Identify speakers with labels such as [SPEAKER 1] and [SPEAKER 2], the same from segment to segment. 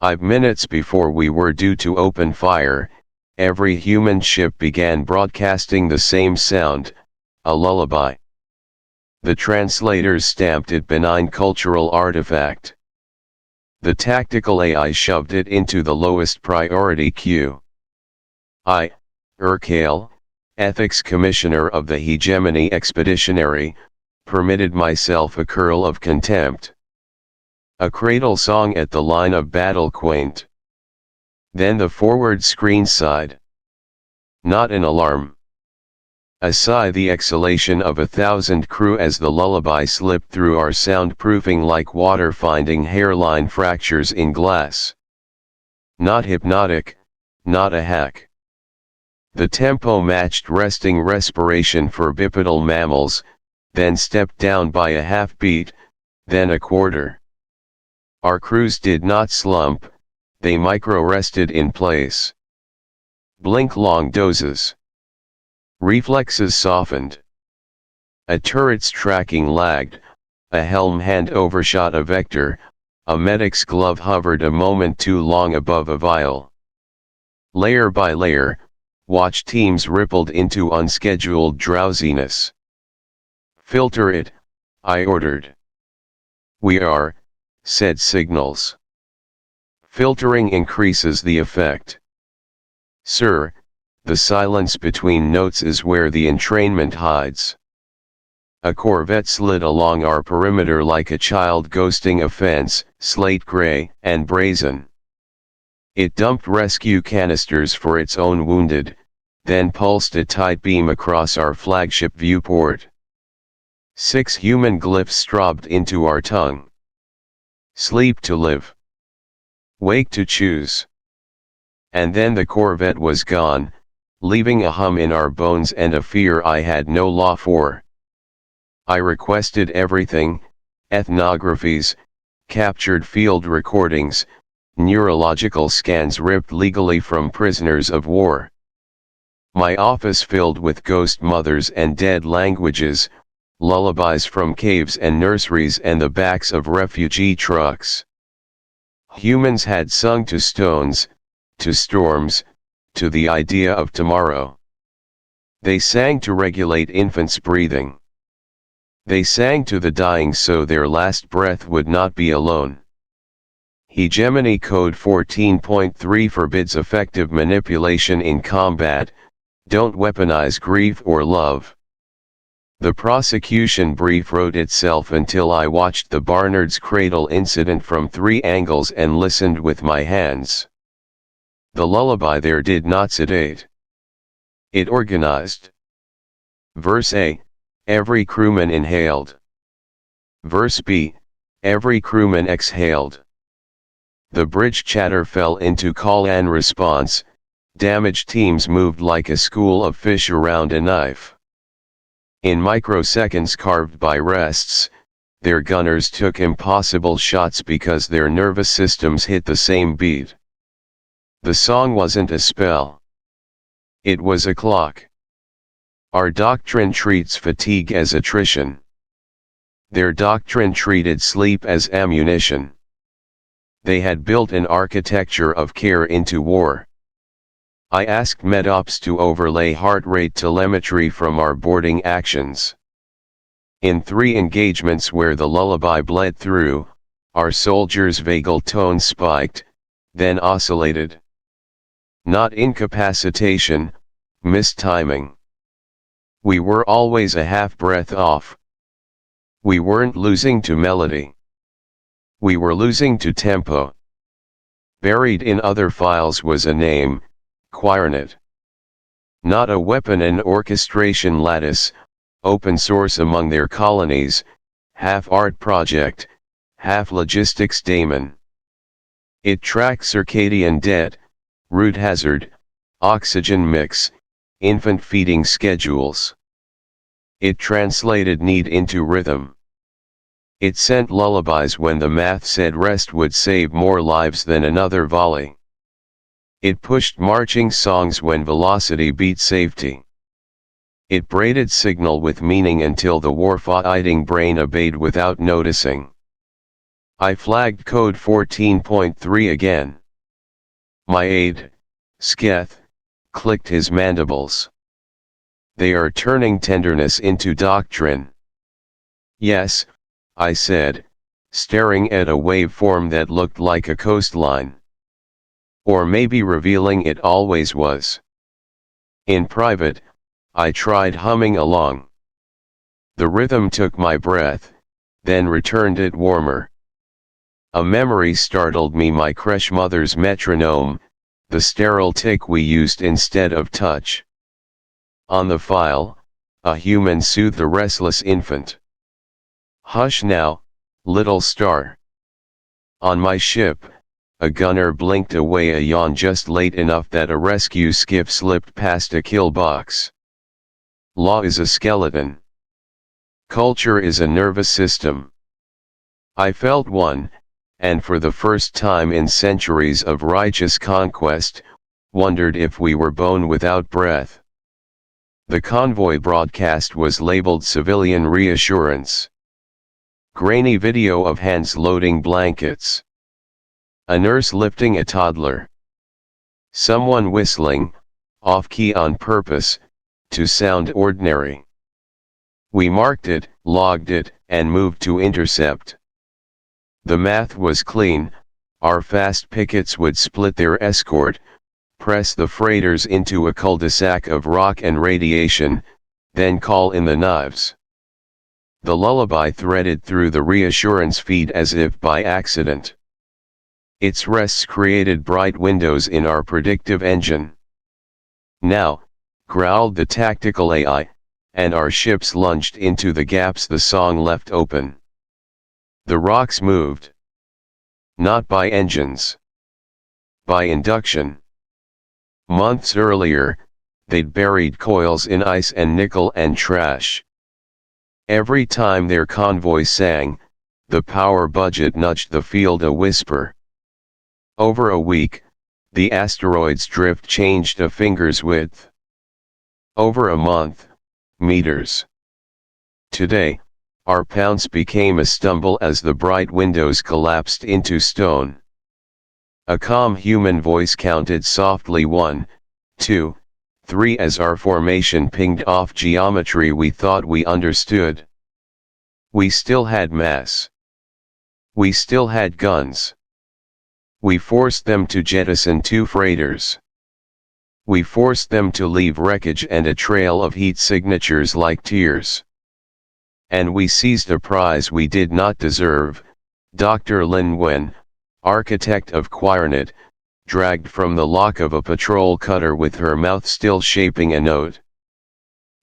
[SPEAKER 1] Minutes before we were due to open fire, every human ship began broadcasting the same sound, a lullaby. The translators stamped it benign cultural artifact. The tactical AI shoved it into the lowest priority queue. I, Urkale, Ethics Commissioner of the Hegemony Expeditionary, permitted myself a curl of contempt. A cradle song at the line of battle quaint. Then the forward screen sighed. Not an alarm. A sigh, the exhalation of 1,000 crew as the lullaby slipped through our soundproofing like water finding hairline fractures in glass. Not hypnotic, not a hack. The tempo matched resting respiration for bipedal mammals, then stepped down by a half beat, then a quarter. Our crews did not slump, they micro-rested in place. Blink long dozes. Reflexes softened. A turret's tracking lagged, a helm hand overshot a vector, a medic's glove hovered a moment too long above a vial. Layer by layer, watch teams rippled into unscheduled drowsiness. Filter it, I ordered. We are, said signals. Filtering increases the effect. Sir, the silence between notes is where the entrainment hides. A corvette slid along our perimeter like a child ghosting a fence, slate gray and brazen. It dumped rescue canisters for its own wounded, then pulsed a tight beam across our flagship viewport. 6 human glyphs strobed into our tongue. Sleep to live. Wake to choose. And then the corvette was gone, leaving a hum in our bones and a fear I had no law for. I requested everything, ethnographies, captured field recordings, neurological scans ripped legally from prisoners of war. My office filled with ghost mothers and dead languages, lullabies from caves and nurseries and the backs of refugee trucks. Humans had sung to stones, to storms, to the idea of tomorrow. They sang to regulate infants' breathing. They sang to the dying so their last breath would not be alone. Hegemony Code 14.3 forbids effective manipulation in combat. Don't weaponize grief or love. The prosecution brief wrote itself until I watched the Barnard's Cradle incident from 3 angles and listened with my hands. The lullaby there did not sedate. It organized. Verse A, every crewman inhaled. Verse B, every crewman exhaled. The bridge chatter fell into call and response, damaged teams moved like a school of fish around a knife. In microseconds carved by rests, their gunners took impossible shots because their nervous systems hit the same beat. The song wasn't a spell. It was a clock. Our doctrine treats fatigue as attrition. Their doctrine treated sleep as ammunition. They had built an architecture of care into war. I asked MedOps to overlay heart rate telemetry from our boarding actions. In 3 engagements where the lullaby bled through, our soldiers' vagal tones spiked, then oscillated. Not incapacitation, mistiming. We were always a half-breath off. We weren't losing to melody. We were losing to tempo. Buried in other files was a name, Quirnet. Not a weapon and orchestration lattice, open source among their colonies, half art project, half logistics daemon. It tracked circadian debt, root hazard, oxygen mix, infant feeding schedules. It translated need into rhythm. It sent lullabies when the math said rest would save more lives than another volley. It pushed marching songs when velocity beat safety. It braided signal with meaning until the war-fighting brain obeyed without noticing. I flagged code 14.3 again. My aide, Sketh, clicked his mandibles. They are turning tenderness into doctrine. Yes, I said, staring at a waveform that looked like a coastline. Or maybe revealing it always was. In private, I tried humming along. The rhythm took my breath, then returned it warmer. A memory startled me, my creche mother's metronome, the sterile tick we used instead of touch. On the file, a human soothed a restless infant. Hush now, little star. On my ship, a gunner blinked away a yawn just late enough that a rescue skiff slipped past a kill box. Law is a skeleton. Culture is a nervous system. I felt one, and for the first time in centuries of righteous conquest, wondered if we were bone without breath. The convoy broadcast was labeled Civilian Reassurance. Grainy video of hands loading blankets. A nurse lifting a toddler. Someone whistling, off-key on purpose, to sound ordinary. We marked it, logged it, and moved to intercept. The math was clean. Our fast pickets would split their escort, press the freighters into a cul-de-sac of rock and radiation, then call in the knives. The lullaby threaded through the reassurance feed as if by accident. Its rests created bright windows in our predictive engine. Now, growled the tactical AI, and our ships lunged into the gaps the song left open. The rocks moved. Not by engines. By induction. Months earlier, they'd buried coils in ice and nickel and trash. Every time their convoy sang, the power budget nudged the field a whisper. Over a week, the asteroid's drift changed a finger's width. Over a month, meters. Today, our pounce became a stumble as the bright windows collapsed into stone. A calm human voice counted softly 1, 2, 3 as our formation pinged off geometry we thought we understood. We still had mass. We still had guns. We forced them to jettison 2 freighters. We forced them to leave wreckage and a trail of heat signatures like tears. And we seized a prize we did not deserve. Dr. Lin Wen, architect of Quirenet, dragged from the lock of a patrol cutter with her mouth still shaping a note.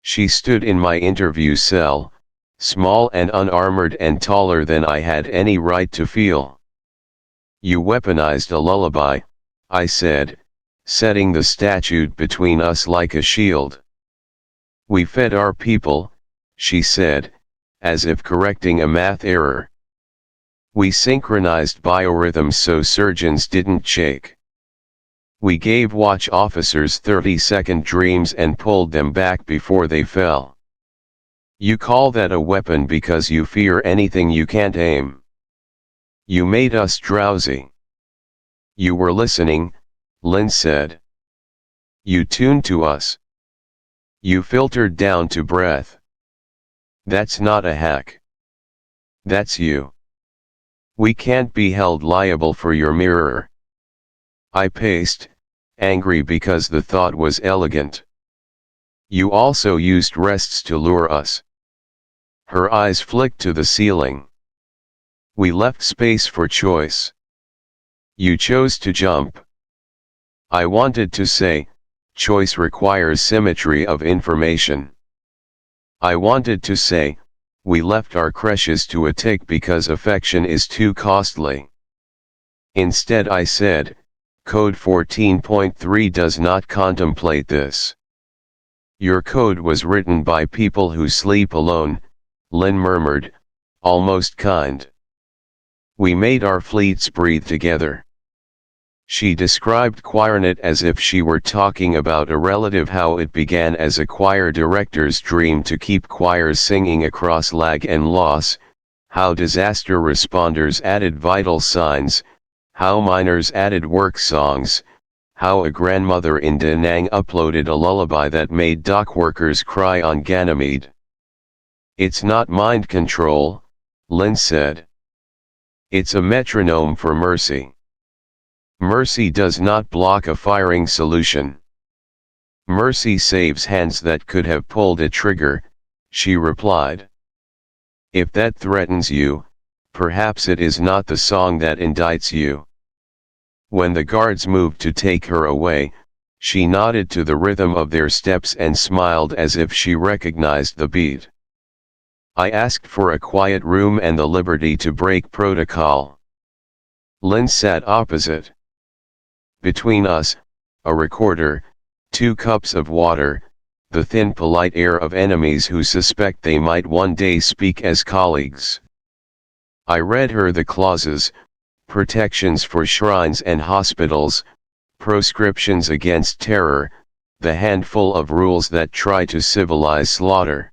[SPEAKER 1] She stood in my interview cell, small and unarmored and taller than I had any right to feel. You weaponized a lullaby, I said, setting the statute between us like a shield. We fed our people, she said, as if correcting a math error. We synchronized biorhythms so surgeons didn't shake. We gave watch officers 30-second dreams and pulled them back before they fell. You call that a weapon because you fear anything you can't aim. You made us drowsy. You were listening, Lynn said. You tuned to us. You filtered down to breath. That's not a hack. That's you. We can't be held liable for your mirror. I paced, angry because the thought was elegant. You also used rests to lure us. Her eyes flicked to the ceiling. We left space for choice. You chose to jump. I wanted to say, choice requires symmetry of information. I wanted to say, we left our creches to a tick because affection is too costly. Instead I said, Code 14.3 does not contemplate this. Your code was written by people who sleep alone, Lynn murmured, almost kind. We made our fleets breathe together. She described Quirenet as if she were talking about a relative, how it began as a choir director's dream to keep choirs singing across lag and loss, how disaster responders added vital signs, how miners added work songs, how a grandmother in Da Nang uploaded a lullaby that made dock workers cry on Ganymede. It's not mind control, Lynn said. It's a metronome for mercy. Mercy does not block a firing solution. Mercy saves hands that could have pulled a trigger, she replied. If that threatens you, perhaps it is not the song that indicts you. When the guards moved to take her away, she nodded to the rhythm of their steps and smiled as if she recognized the beat. I asked for a quiet room and the liberty to break protocol. Lynn sat opposite. Between us, a recorder, 2 cups of water, the thin polite air of enemies who suspect they might one day speak as colleagues. I read her the clauses, protections for shrines and hospitals, proscriptions against terror, the handful of rules that try to civilize slaughter.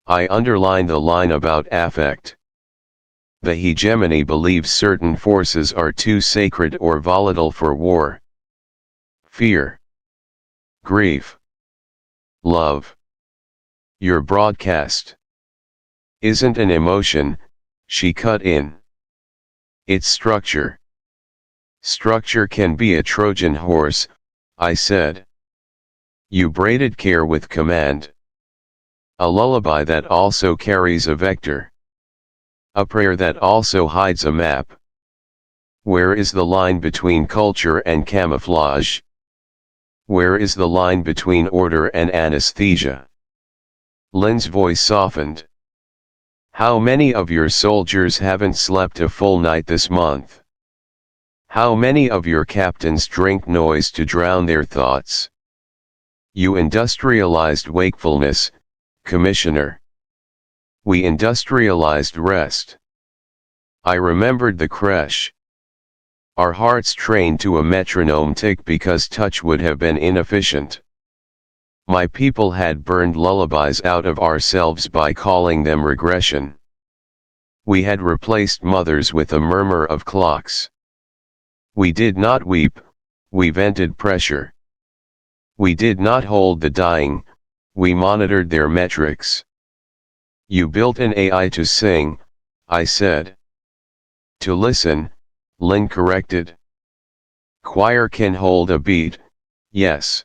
[SPEAKER 1] I underlined the line about affect. The hegemony believes certain forces are too sacred or volatile for war. Fear. Grief. Love. Your broadcast isn't an emotion, she cut in. It's structure. Structure can be a Trojan horse, I said. You braided care with command. A lullaby that also carries a vector. A prayer that also hides a map. Where is the line between culture and camouflage? Where is the line between order and anesthesia? Lynn's voice softened. How many of your soldiers haven't slept a full night this month? How many of your captains drink noise to drown their thoughts? You industrialized wakefulness, Commissioner. We industrialized rest. I remembered the creche. Our hearts trained to a metronome tick because touch would have been inefficient. My people had burned lullabies out of ourselves by calling them regression. We had replaced mothers with a murmur of clocks. We did not weep, we vented pressure. We did not hold the dying, we monitored their metrics. You built an AI to sing, I said. To listen, Lynn corrected. Choir can hold a beat, yes.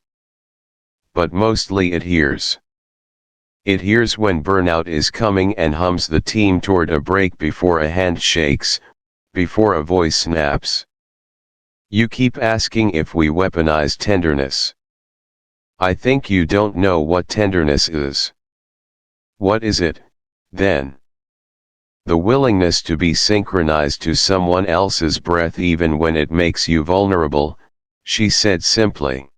[SPEAKER 1] But mostly it hears. It hears when burnout is coming and hums the team toward a break before a hand shakes, before a voice snaps. You keep asking if we weaponize tenderness. I think you don't know what tenderness is. What is it, then? The willingness to be synchronized to someone else's breath even when it makes you vulnerable, she said simply.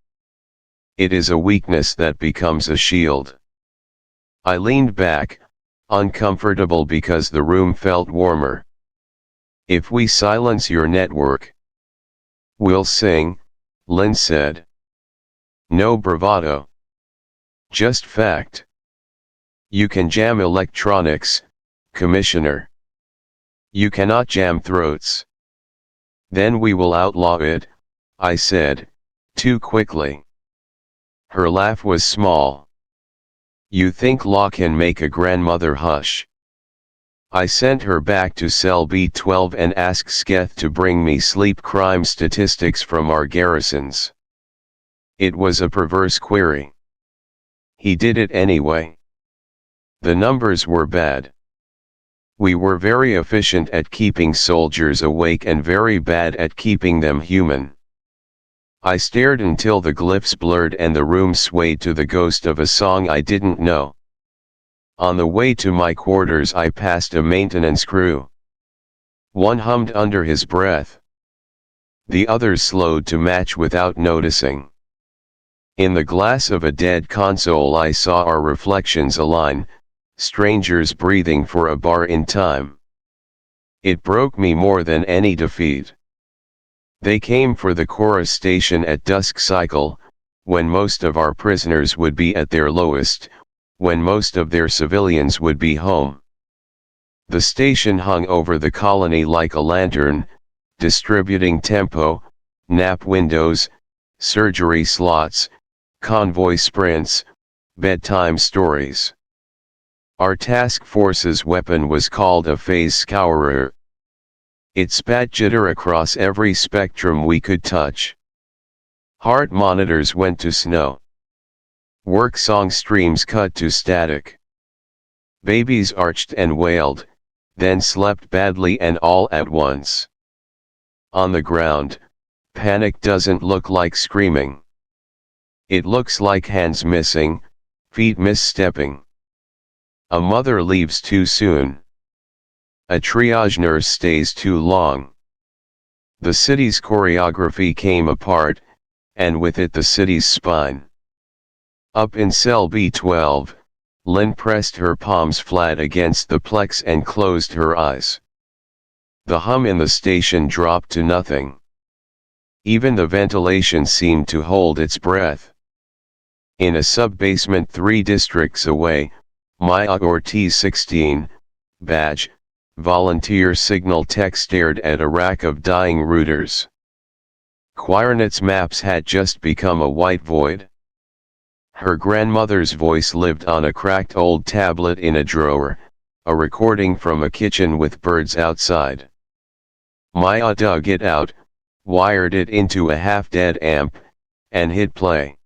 [SPEAKER 1] It is a weakness that becomes a shield. I leaned back, uncomfortable because the room felt warmer. If we silence your network, we'll sing, Lynn said. No bravado. Just fact. You can jam electronics, Commissioner. You cannot jam throats. Then we will outlaw it, I said, too quickly. Her laugh was small. You think law can make a grandmother hush? I sent her back to cell B12 and asked Sketh to bring me sleep crime statistics from our garrisons. It was a perverse query. He did it anyway. The numbers were bad. We were very efficient at keeping soldiers awake and very bad at keeping them human. I stared until the glyphs blurred and the room swayed to the ghost of a song I didn't know. On the way to my quarters I passed a maintenance crew. One hummed under his breath. The others slowed to match without noticing. In the glass of a dead console I saw our reflections align, strangers breathing for a bar in time. It broke me more than any defeat. They came for the chorus station at dusk cycle, when most of our prisoners would be at their lowest, when most of their civilians would be home. The station hung over the colony like a lantern, distributing tempo, nap windows, surgery slots, convoy sprints, bedtime stories. Our task force's weapon was called a phase scourer. It spat jitter across every spectrum we could touch. Heart monitors went to snow. Work song streams cut to static. Babies arched and wailed, then slept badly and all at once. On the ground, panic doesn't look like screaming. It looks like hands missing, feet misstepping. A mother leaves too soon. A triage nurse stays too long. The city's choreography came apart, and with it the city's spine. Up in cell B12, Lynn pressed her palms flat against the plex and closed her eyes. The hum in the station dropped to nothing. Even the ventilation seemed to hold its breath. In a sub-basement 3 districts away, Maya Ortiz 16, badge, volunteer signal tech stared at a rack of dying routers. Quirinet's maps had just become a white void. Her grandmother's voice lived on a cracked old tablet in a drawer, a recording from a kitchen with birds outside. Maya dug it out, wired it into a half-dead amp, and hit play.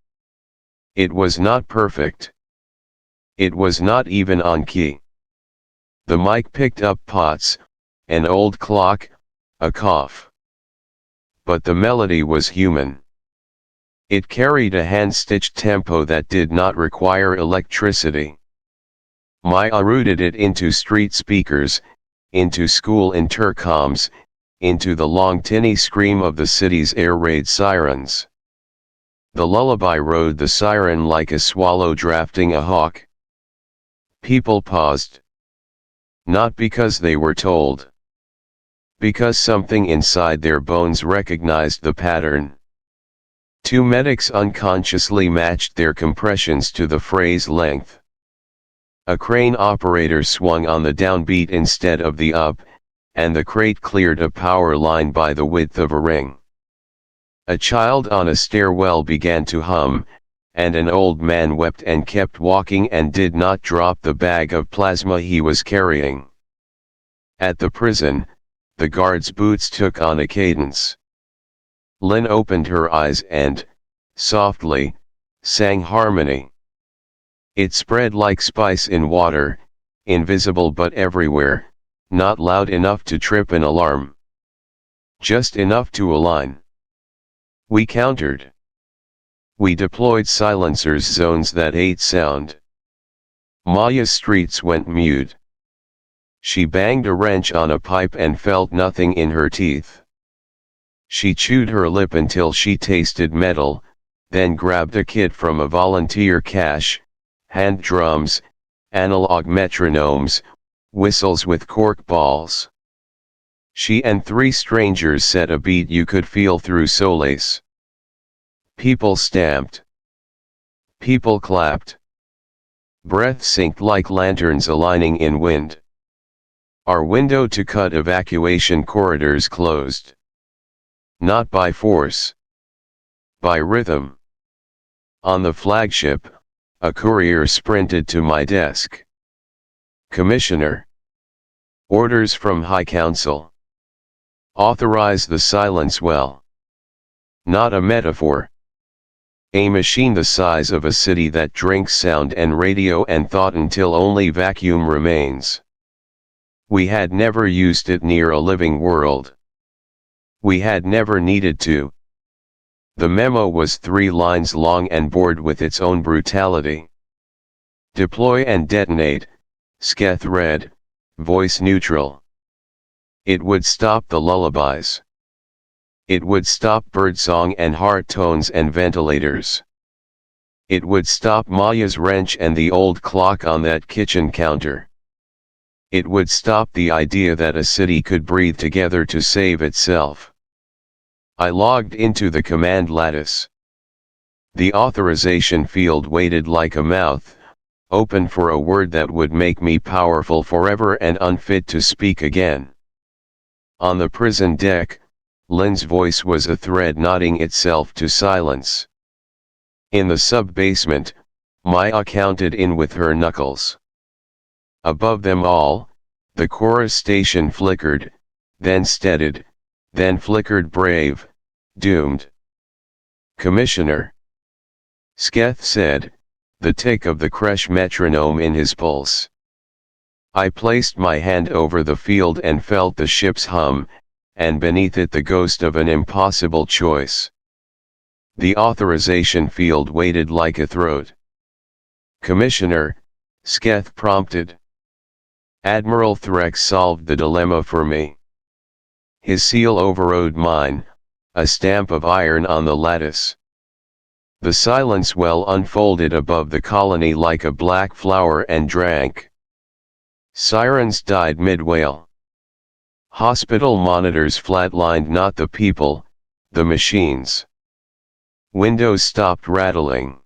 [SPEAKER 1] It was not perfect. It was not even on key. The mic picked up pots, an old clock, a cough. But the melody was human. It carried a hand-stitched tempo that did not require electricity. Maya rooted it into street speakers, into school intercoms, into the long tinny scream of the city's air raid sirens. The lullaby rode the siren like a swallow drafting a hawk. People paused. Not because they were told. Because something inside their bones recognized the pattern. 2 medics unconsciously matched their compressions to the phrase length. A crane operator swung on the downbeat instead of the up, and the crate cleared a power line by the width of a ring. A child on a stairwell began to hum, and an old man wept and kept walking and did not drop the bag of plasma he was carrying. At the prison, the guard's boots took on a cadence. Lynn opened her eyes and, softly, sang harmony. It spread like spice in water, invisible but everywhere, not loud enough to trip an alarm. Just enough to align. We countered. We deployed silencers zones that ate sound. Maya's streets went mute. She banged a wrench on a pipe and felt nothing in her teeth. She chewed her lip until she tasted metal, then grabbed a kit from a volunteer cache, hand drums, analog metronomes, whistles with cork balls. She and 3 strangers set a beat you could feel through solace. People stamped. People clapped. Breath synced like lanterns aligning in wind. Our window to cut evacuation corridors closed. Not by force. By rhythm. On the flagship, a courier sprinted to my desk. Commissioner. Orders from High Council. Authorize the silence well. Not a metaphor. A machine the size of a city that drinks sound and radio and thought until only vacuum remains. We had never used it near a living world. We had never needed to. The memo was 3 lines long and bored with its own brutality. Deploy and detonate, Sketh read, voice neutral. It would stop the lullabies. It would stop birdsong and heart tones and ventilators. It would stop Maya's wrench and the old clock on that kitchen counter. It would stop the idea that a city could breathe together to save itself. I logged into the command lattice. The authorization field waited like a mouth, open for a word that would make me powerful forever and unfit to speak again. On the prison deck, Lynn's voice was a thread knotting itself to silence. In the sub-basement, Maya counted in with her knuckles. Above them all, the chorus station flickered, then steadied, then flickered brave, doomed. "Commissioner," Sketh said, the tick of the creche metronome in his pulse. I placed my hand over the field and felt the ship's hum, and beneath it the ghost of an impossible choice. The authorization field waited like a throat. "Commissioner," Sketh prompted. Admiral Threx solved the dilemma for me. His seal overrode mine, a stamp of iron on the lattice. The silence well unfolded above the colony like a black flower and drank. Sirens died mid-wail. Hospital monitors flatlined not the people, the machines. Windows stopped rattling.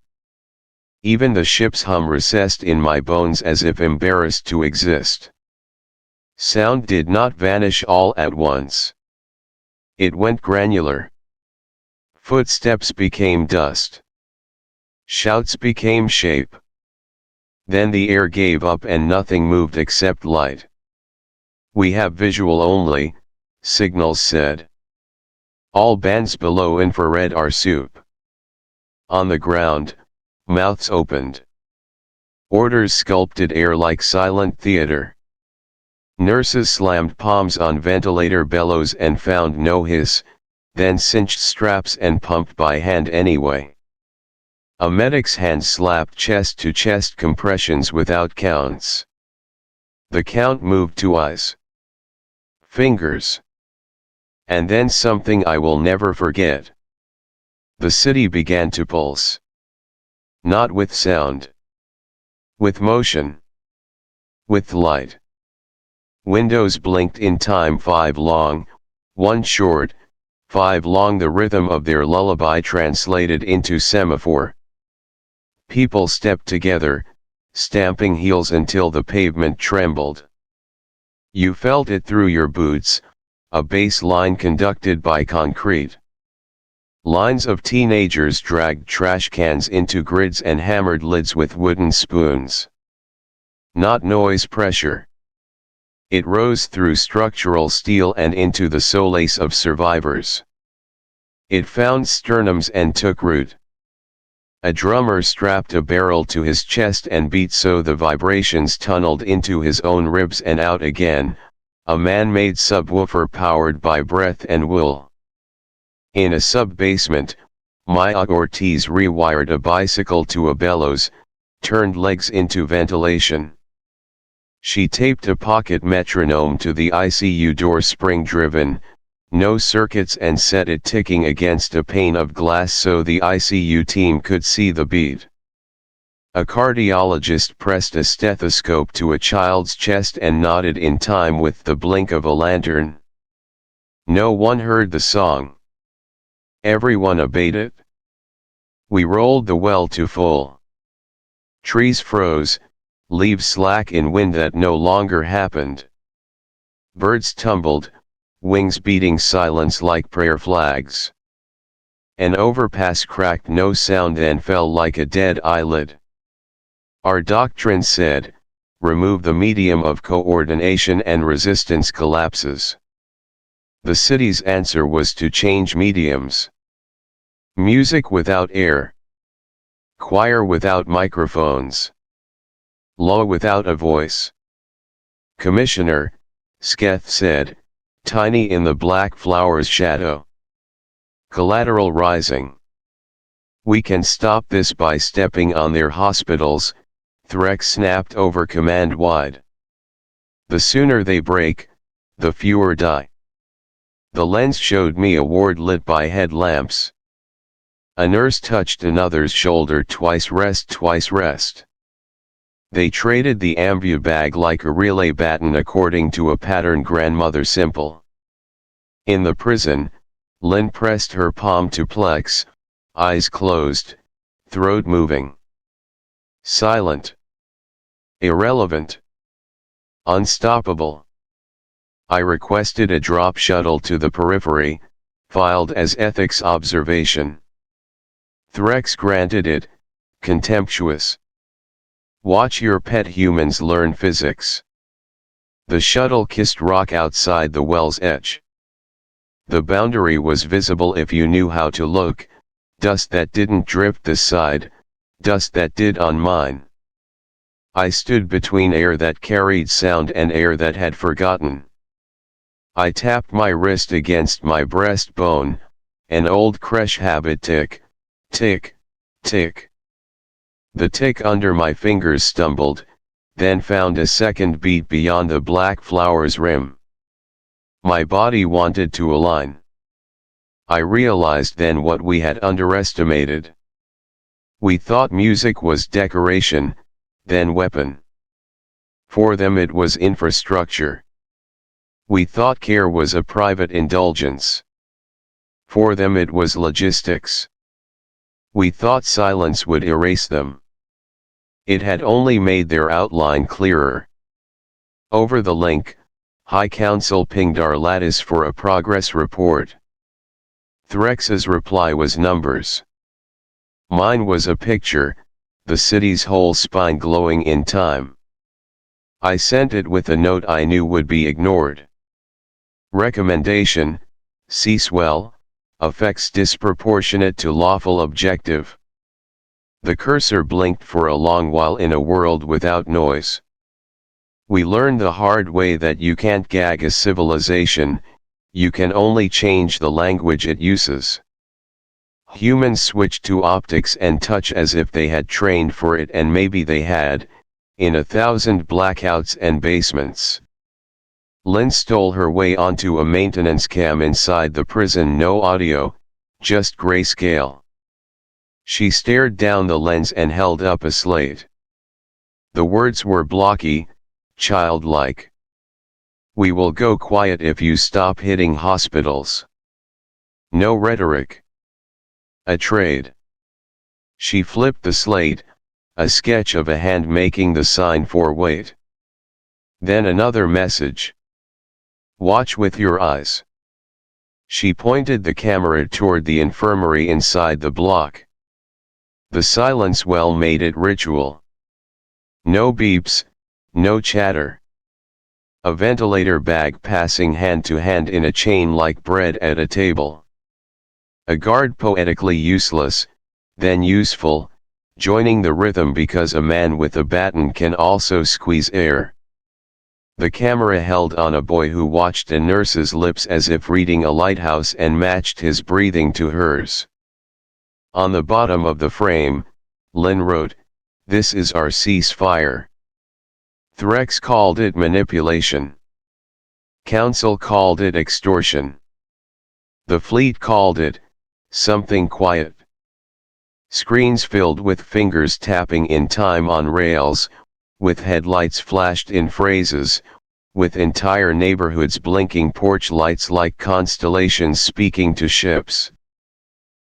[SPEAKER 1] Even the ship's hum recessed in my bones as if embarrassed to exist. Sound did not vanish all at once. It went granular. Footsteps became dust. Shouts became shape. Then the air gave up and nothing moved except light. "We have visual only," signals said. "All bands below infrared are soup." On the ground, mouths opened. Orders sculpted air like silent theater. Nurses slammed palms on ventilator bellows and found no hiss, then cinched straps and pumped by hand anyway. A medic's hand slapped chest-to-chest compressions without counts. The count moved to eyes. Fingers. And then something I will never forget. The city began to pulse. Not with sound. With motion. With light. Windows blinked in time 5 long, 1 short, 5 long the rhythm of their lullaby translated into semaphore. People stepped together, stamping heels until the pavement trembled. You felt it through your boots, a bass line conducted by concrete. Lines of teenagers dragged trash cans into grids and hammered lids with wooden spoons. Not noise pressure. It rose through structural steel and into the solace of survivors. It found sternums and took root. A drummer strapped a barrel to his chest and beat so the vibrations tunneled into his own ribs and out again, a man-made subwoofer powered by breath and wool. In a sub-basement, Maya Ortiz rewired a bicycle to a bellows, turned legs into ventilation. She taped a pocket metronome to the ICU door spring-driven, no circuits, and set it ticking against a pane of glass so the ICU team could see the beat. A cardiologist pressed a stethoscope to a child's chest and nodded in time with the blink of a lantern. No one heard the song. Everyone obeyed it. We rolled the well to full. Trees froze, leaves slack in wind that no longer happened. Birds tumbled, wings beating silence like prayer flags. An overpass cracked no sound and fell like a dead eyelid. Our doctrine said, remove the medium of coordination and resistance collapses. The city's answer was to change mediums. Music without air. Choir without microphones. Law without a voice. Commissioner, Sketh said, tiny in the black flower's shadow. Collateral rising. We can stop this by stepping on their hospitals, Threx snapped over command wide. The sooner they break, the fewer die. The lens showed me a ward lit by headlamps. A nurse touched another's shoulder, twice rest, twice rest. They traded the ambu bag like a relay baton according to a pattern grandmother simple. In the prison, Lynn pressed her palm to plex, eyes closed, throat moving. Silent. Irrelevant. Unstoppable. I requested a drop shuttle to the periphery, filed as ethics observation. Threx granted it, contemptuous. Watch your pet humans learn physics. The shuttle kissed rock outside the well's edge. The boundary was visible if you knew how to look, dust that didn't drip this side, dust that did on mine. I stood between air that carried sound and air that had forgotten. I tapped my wrist against my breastbone, an old creche habit tick, tick, tick. The tick under my fingers stumbled, then found a second beat beyond the black flower's rim. My body wanted to align. I realized then what we had underestimated. We thought music was decoration, then weapon. For them it was infrastructure. We thought care was a private indulgence. For them it was logistics. We thought silence would erase them. It had only made their outline clearer. Over the link, High Council pinged our lattice for a progress report. Threx's reply was numbers. Mine was a picture, the city's whole spine glowing in time. I sent it with a note I knew would be ignored. Recommendation: see swell, effects disproportionate to lawful objective. The cursor blinked for a long while in a world without noise. We learned the hard way that you can't gag a civilization, you can only change the language it uses. Humans switched to optics and touch as if they had trained for it, and maybe they had, in 1,000 blackouts and basements. Lynn stole her way onto a maintenance cam inside the prison. No audio, just grayscale. She stared down the lens and held up a slate. The words were blocky, childlike. We will go quiet if you stop hitting hospitals. No rhetoric. A trade. She flipped the slate, a sketch of a hand making the sign for wait. Then another message. Watch with your eyes. She pointed the camera toward the infirmary inside the block. The silence well made it ritual. No beeps, no chatter. A ventilator bag passing hand to hand in a chain like bread at a table. A guard poetically useless, then useful, joining the rhythm because a man with a baton can also squeeze air. The camera held on a boy who watched a nurse's lips as if reading a lighthouse and matched his breathing to hers. On the bottom of the frame, Lynn wrote, "This is our ceasefire." Threx called it manipulation. Council called it extortion. The fleet called it something quiet. Screens filled with fingers tapping in time on rails, with headlights flashed in phrases, with entire neighborhoods blinking porch lights like constellations speaking to ships.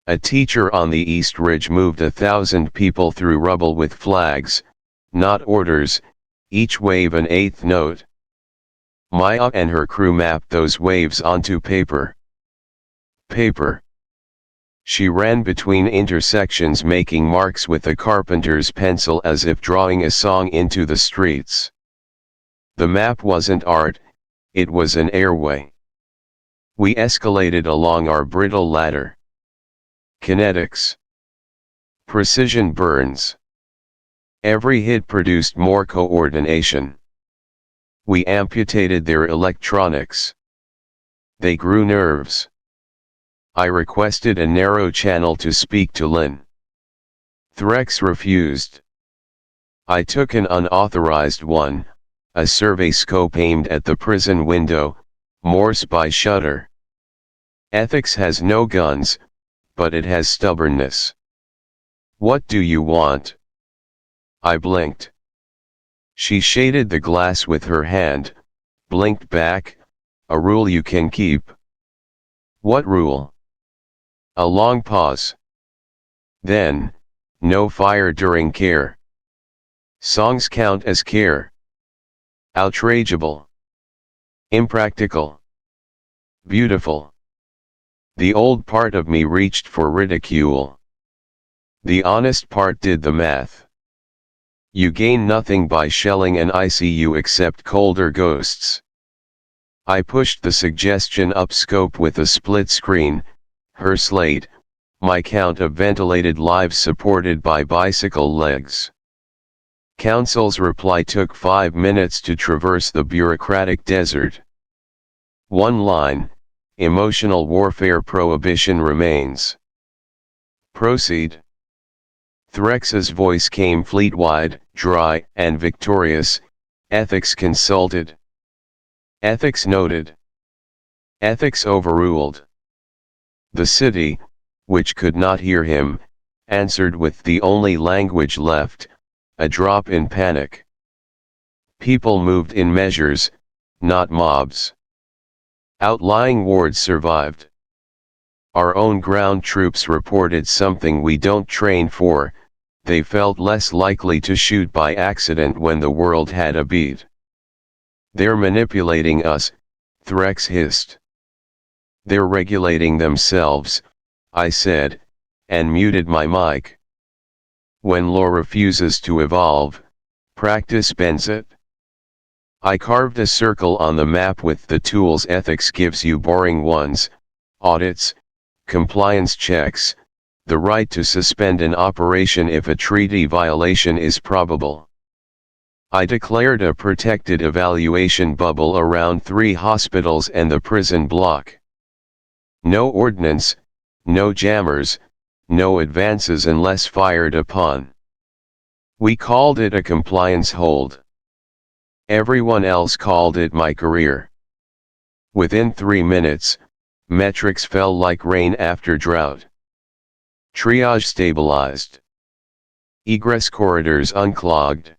[SPEAKER 1] A teacher on the East Ridge moved 1,000 people through rubble with flags, not orders, each wave an eighth note. Maya and her crew mapped those waves onto paper. Paper. She ran between intersections making marks with a carpenter's pencil as if drawing a song into the streets. The map wasn't art, it was an airway. We escalated along our brittle ladder. Kinetics. Precision burns. Every hit produced more coordination. We amputated their electronics. They grew nerves. I requested a narrow channel to speak to Lynn. Threx refused. I took an unauthorized one, a survey scope aimed at the prison window, Morse by shutter. Ethics has no guns, but it has stubbornness. What do you want? I blinked. She shaded the glass with her hand, blinked back, a rule you can keep. What rule? A long pause. Then, no fire during care. Songs count as care. Outrageable. Impractical. Beautiful. The old part of me reached for ridicule. The honest part did the math. You gain nothing by shelling an ICU except colder ghosts. I pushed the suggestion up scope with a split screen, her slate, my count of ventilated lives supported by bicycle legs. Council's reply took 5 minutes to traverse the bureaucratic desert. One line, emotional warfare prohibition remains. Proceed. Threx's voice came fleet-wide, dry, and victorious. Ethics consulted. Ethics noted. Ethics overruled. The city, which could not hear him, answered with the only language left, a drop in panic. People moved in measures, not mobs. Outlying wards survived. Our own ground troops reported something we don't train for. They felt less likely to shoot by accident when the world had a beat. They're manipulating us, Threx hissed. They're regulating themselves, I said, and muted my mic. When law refuses to evolve, practice bends it. I carved a circle on the map with the tools ethics gives you: boring ones, audits, compliance checks, the right to suspend an operation if a treaty violation is probable. I declared a protected evaluation bubble around 3 hospitals and the prison block. No ordnance, no jammers, no advances unless fired upon. We called it a compliance hold. Everyone else called it my career. Within 3 minutes, metrics fell like rain after drought. Triage stabilized. Egress corridors unclogged.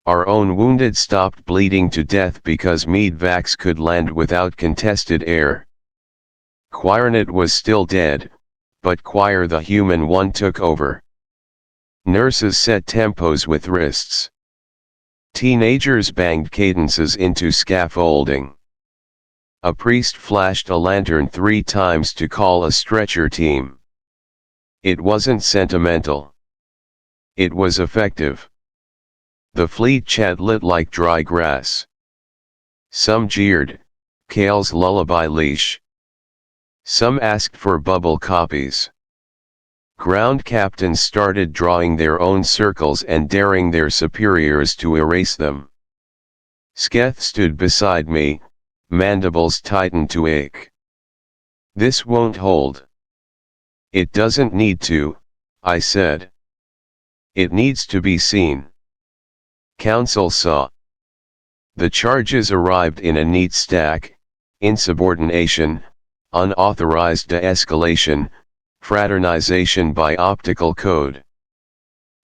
[SPEAKER 1] Our own wounded stopped bleeding to death because medevacs could land without contested air. Quirnet was still dead, but Quire the human one took over. Nurses set tempos with wrists. Teenagers banged cadences into scaffolding. A priest flashed a lantern 3 times to call a stretcher team. It wasn't sentimental. It was effective. The fleet chat lit like dry grass. Some jeered, Kale's lullaby leash. Some asked for bubble copies. Ground captains started drawing their own circles and daring their superiors to erase them. Sketh stood beside me, mandibles tightened to ache. This won't hold. It doesn't need to, I said. It needs to be seen. Council saw. The charges arrived in a neat stack: insubordination, unauthorized de-escalation, fraternization by optical code.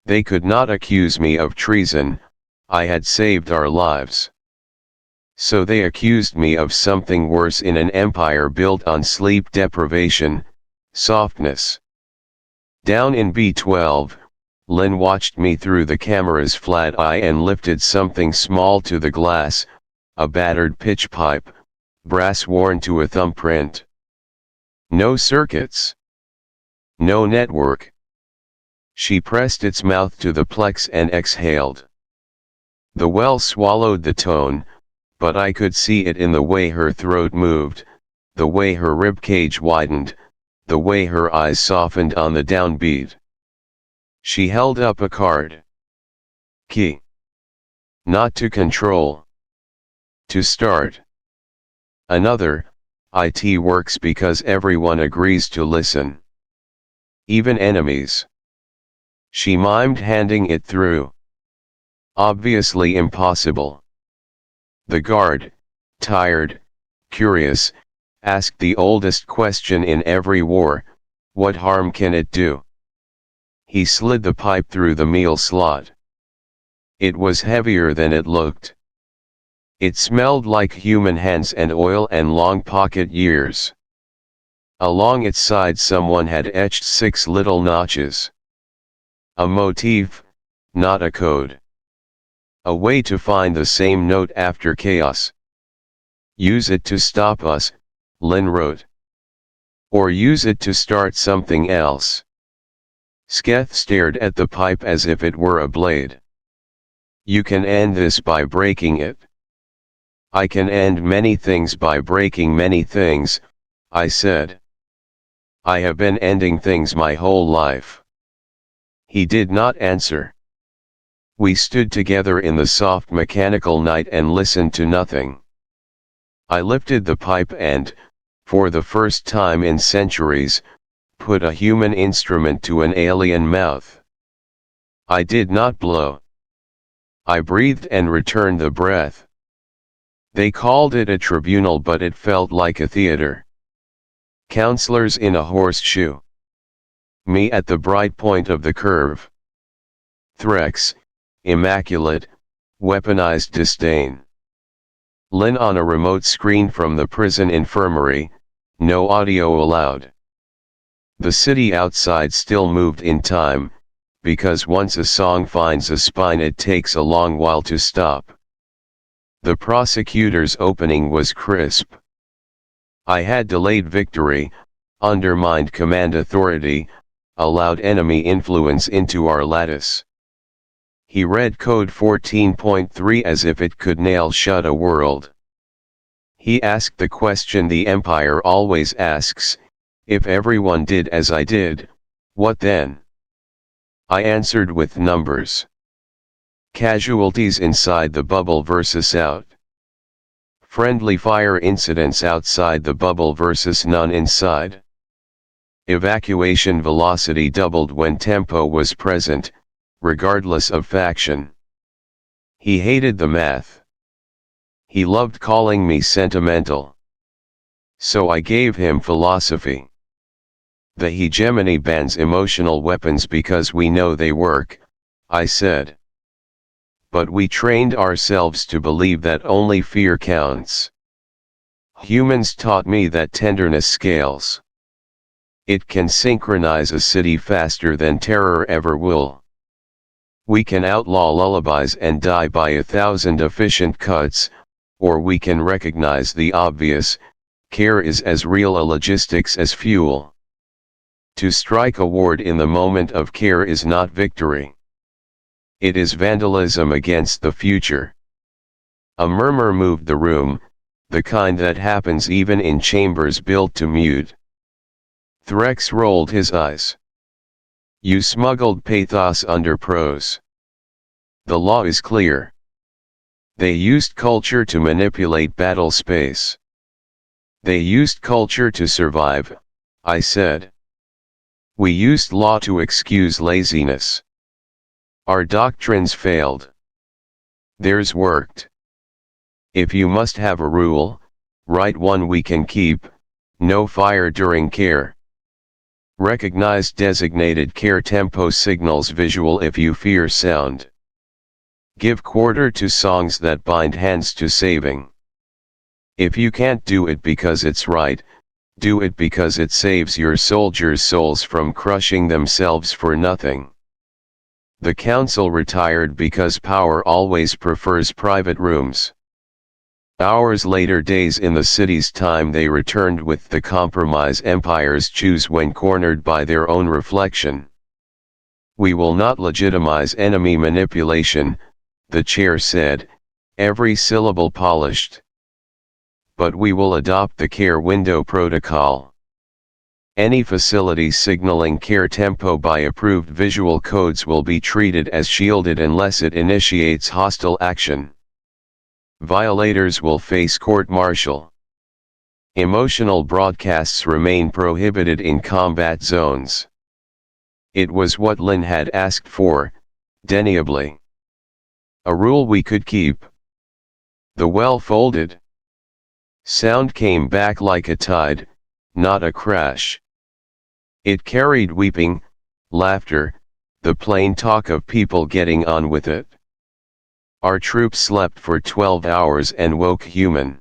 [SPEAKER 1] They could not accuse me of treason, I had saved our lives. So they accused me of something worse in an empire built on sleep deprivation, softness. Down in B12, Lynn watched me through the camera's flat eye and lifted something small to the glass, a battered pitch pipe, brass worn to a thumbprint. No circuits. No network. She pressed its mouth to the plex and exhaled. The well swallowed the tone, but I could see it in the way her throat moved, the way her ribcage widened, the way her eyes softened on the downbeat. She held up a card. Key. Not to control. To start. Another, IT works because everyone agrees to listen. Even enemies. She mimed handing it through. Obviously impossible. The guard, tired, curious, asked the oldest question in every war: what harm can it do? He slid the pipe through the meal slot. It was heavier than it looked. It smelled like human hands and oil and long pocket years. Along its side someone had etched 6 little notches. A motif, not a code. A way to find the same note after chaos. Use it to stop us, Lin wrote. Or use it to start something else. Sketh stared at the pipe as if it were a blade. You can end this by breaking it. I can end many things by breaking many things, I said. I have been ending things my whole life. He did not answer. We stood together in the soft mechanical night and listened to nothing. I lifted the pipe and, for the first time in centuries, put a human instrument to an alien mouth. I did not blow. I breathed and returned the breath. They called it a tribunal, but it felt like a theater. Counselors in a horseshoe. Me at the bright point of the curve. Threx, immaculate, weaponized disdain. Lin on a remote screen from the prison infirmary, no audio allowed. The city outside still moved in time, because once a song finds a spine it takes a long while to stop. The prosecutor's opening was crisp. I had delayed victory, undermined command authority, allowed enemy influence into our lattice. He read Code 14.3 as if it could nail shut a world. He asked the question the Empire always asks, if everyone did as I did, what then? I answered with numbers. Casualties inside the bubble versus out. Friendly fire incidents outside the bubble versus none inside. Evacuation velocity doubled when tempo was present, regardless of faction. He hated the math. He loved calling me sentimental. So I gave him philosophy. The hegemony bans emotional weapons because we know they work, I said. But we trained ourselves to believe that only fear counts. Humans taught me that tenderness scales. It can synchronize a city faster than terror ever will. We can outlaw lullabies and die by 1,000 efficient cuts, or we can recognize the obvious, care is as real a logistics as fuel. To strike a ward in the moment of care is not victory. It is vandalism against the future. A murmur moved the room, the kind that happens even in chambers built to mute. Threx rolled his eyes. You smuggled pathos under prose. The law is clear. They used culture to manipulate battle space. They used culture to survive, I said. We used law to excuse laziness. Our doctrines failed. Theirs worked. If you must have a rule, write one we can keep: no fire during care. Recognize designated care tempo signals visual if you fear sound. Give quarter to songs that bind hands to saving. If you can't do it because it's right, do it because it saves your soldiers' souls from crushing themselves for nothing. The council retired because power always prefers private rooms. Hours later, days in the city's time, they returned with the compromise empires choose when cornered by their own reflection. We will not legitimize enemy manipulation, the chair said, every syllable polished. But we will adopt the care window protocol. Any facility signaling care tempo by approved visual codes will be treated as shielded unless it initiates hostile action. Violators will face court-martial. Emotional broadcasts remain prohibited in combat zones. It was what Lin had asked for, deniably. A rule we could keep. The well folded. Sound came back like a tide, not a crash. It carried weeping, laughter, the plain talk of people getting on with it. Our troops slept for 12 hours and woke human.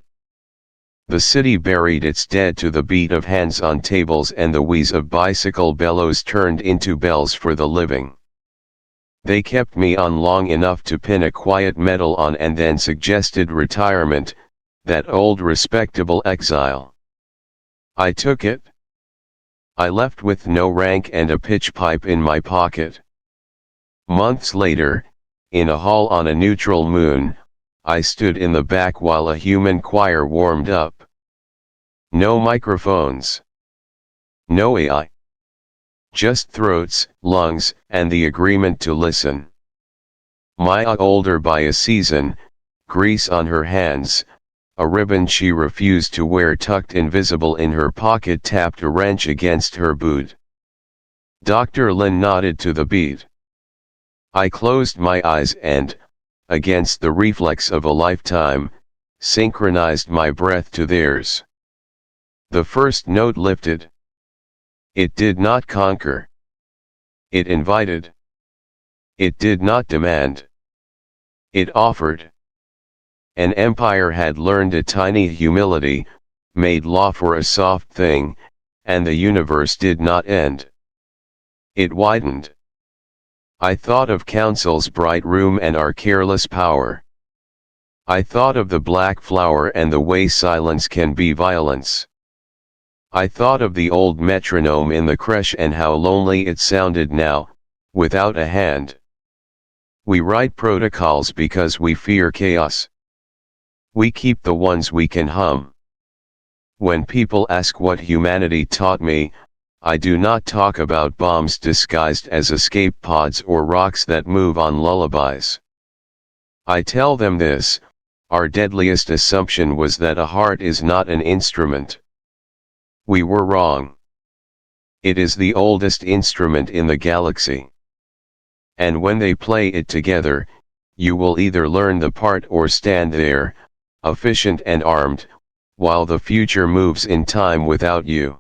[SPEAKER 1] The city buried its dead to the beat of hands on tables, and the wheeze of bicycle bellows turned into bells for the living. They kept me on long enough to pin a quiet medal on and then suggested retirement, that old respectable exile. I took it. I left with no rank and a pitch pipe in my pocket. Months later, in a hall on a neutral moon, I stood in the back while a human choir warmed up. No microphones. No AI. Just throats, lungs, and the agreement to listen. Maya older by a season, grease on her hands, a ribbon she refused to wear tucked invisible in her pocket tapped a wrench against her boot. Dr. Lin nodded to the beat. I closed my eyes and, against the reflex of a lifetime, synchronized my breath to theirs. The first note lifted. It did not conquer. It invited. It did not demand. It offered. An empire had learned a tiny humility, made law for a soft thing, and the universe did not end. It widened. I thought of Council's bright room and our careless power. I thought of the black flower and the way silence can be violence. I thought of the old metronome in the creche and how lonely it sounded now, without a hand. We write protocols because we fear chaos. We keep the ones we can hum. When people ask what humanity taught me, I do not talk about bombs disguised as escape pods or rocks that move on lullabies. I tell them this: our deadliest assumption was that a heart is not an instrument. We were wrong. It is the oldest instrument in the galaxy. And when they play it together, you will either learn the part or stand there, efficient and armed, while the future moves in time without you.